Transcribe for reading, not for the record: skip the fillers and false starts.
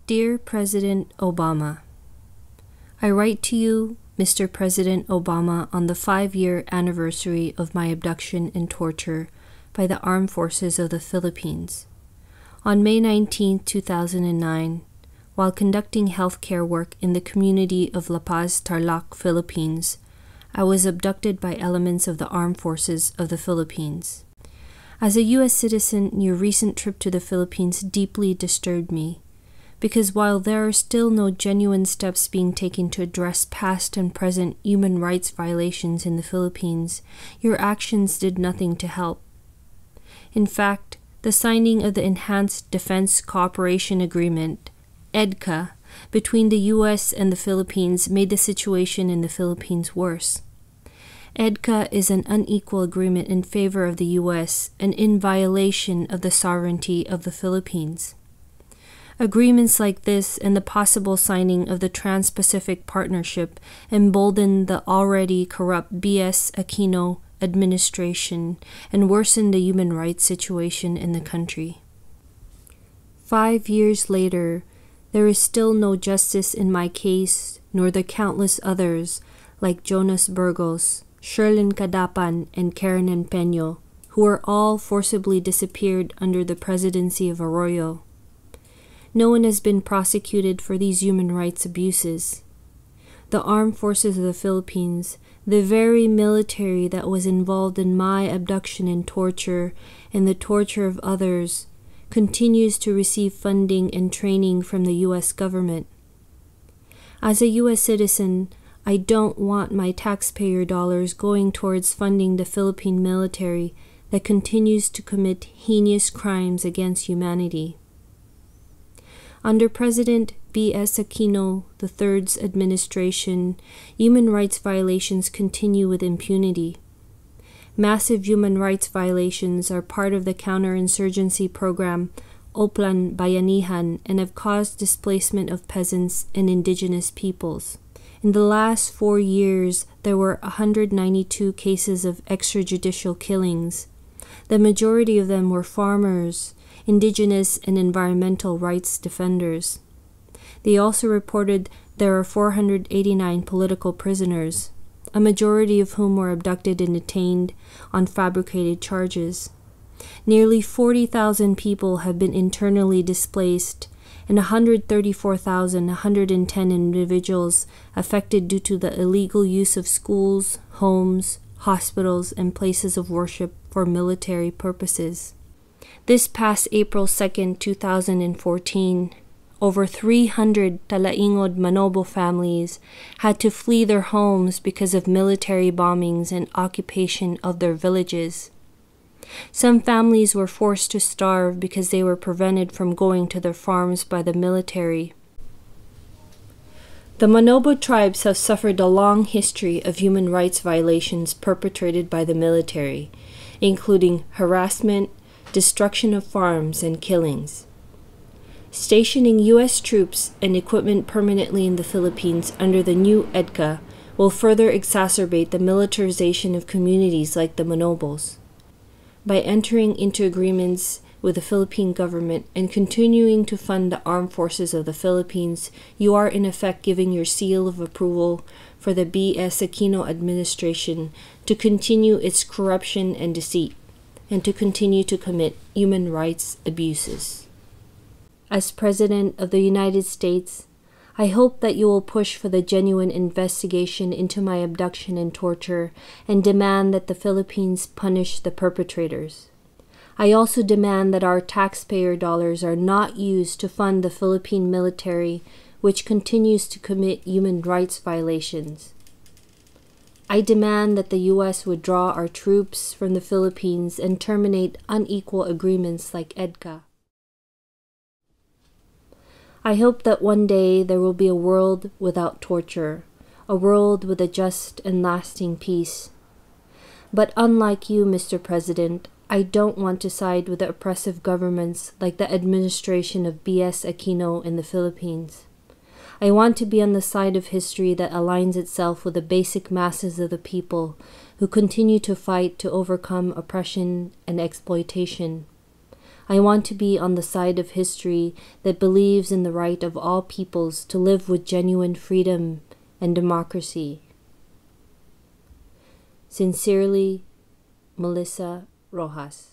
Dear President Obama, I write to you, Mr. President Obama, on the 5-year anniversary of my abduction and torture by the Armed Forces of the Philippines. On May 19, 2009, while conducting healthcare work in the community of La Paz, Tarlac, Philippines, I was abducted by elements of the Armed Forces of the Philippines. As a U.S. citizen, your recent trip to the Philippines deeply disturbed me, because while there are still no genuine steps being taken to address past and present human rights violations in the Philippines, your actions did nothing to help. In fact, the signing of the Enhanced Defense Cooperation Agreement, EDCA, between the U.S. and the Philippines made the situation in the Philippines worse. EDCA is an unequal agreement in favor of the U.S. and in violation of the sovereignty of the Philippines. Agreements like this and the possible signing of the Trans-Pacific Partnership emboldened the already corrupt B.S. Aquino administration and worsened the human rights situation in the country. 5 years later, there is still no justice in my case, nor the countless others like Jonas Burgos, Sherlyn Cadapan, and Karen Empeño, who were all forcibly disappeared under the presidency of Arroyo. No one has been prosecuted for these human rights abuses. The Armed Forces of the Philippines, the very military that was involved in my abduction and torture and the torture of others, continues to receive funding and training from the U.S. government. As a U.S. citizen, I don't want my taxpayer dollars going towards funding the Philippine military that continues to commit heinous crimes against humanity. Under President B.S. Aquino III's administration, human rights violations continue with impunity. Massive human rights violations are part of the counterinsurgency program Oplan Bayanihan and have caused displacement of peasants and indigenous peoples. In the last 4 years, there were 192 cases of extrajudicial killings. The majority of them were farmers, indigenous and environmental rights defenders. They also reported there are 489 political prisoners, a majority of whom were abducted and detained on fabricated charges. Nearly 40,000 people have been internally displaced, and 134,110 individuals affected due to the illegal use of schools, homes, hospitals, and places of worship for military purposes. This past April 2, 2014, over 300 Talaingod Manobo families had to flee their homes because of military bombings and occupation of their villages. Some families were forced to starve because they were prevented from going to their farms by the military. The Manobo tribes have suffered a long history of human rights violations perpetrated by the military, including harassment, destruction of farms, and killings. Stationing U.S. troops and equipment permanently in the Philippines under the new EDCA will further exacerbate the militarization of communities like the Manobos. By entering into agreements with the Philippine government and continuing to fund the Armed Forces of the Philippines, you are in effect giving your seal of approval for the B.S. Aquino administration to continue its corruption and deceit, and to continue to commit human rights abuses. As President of the United States, I hope that you will push for the genuine investigation into my abduction and torture and demand that the Philippines punish the perpetrators. I also demand that our taxpayer dollars are not used to fund the Philippine military, which continues to commit human rights violations. I demand that the U.S. withdraw our troops from the Philippines and terminate unequal agreements like EDCA. I hope that one day there will be a world without torture, a world with a just and lasting peace. But unlike you, Mr. President, I don't want to side with the oppressive governments like the administration of B.S. Aquino in the Philippines. I want to be on the side of history that aligns itself with the basic masses of the people who continue to fight to overcome oppression and exploitation. I want to be on the side of history that believes in the right of all peoples to live with genuine freedom and democracy. Sincerely, Melissa Rojas.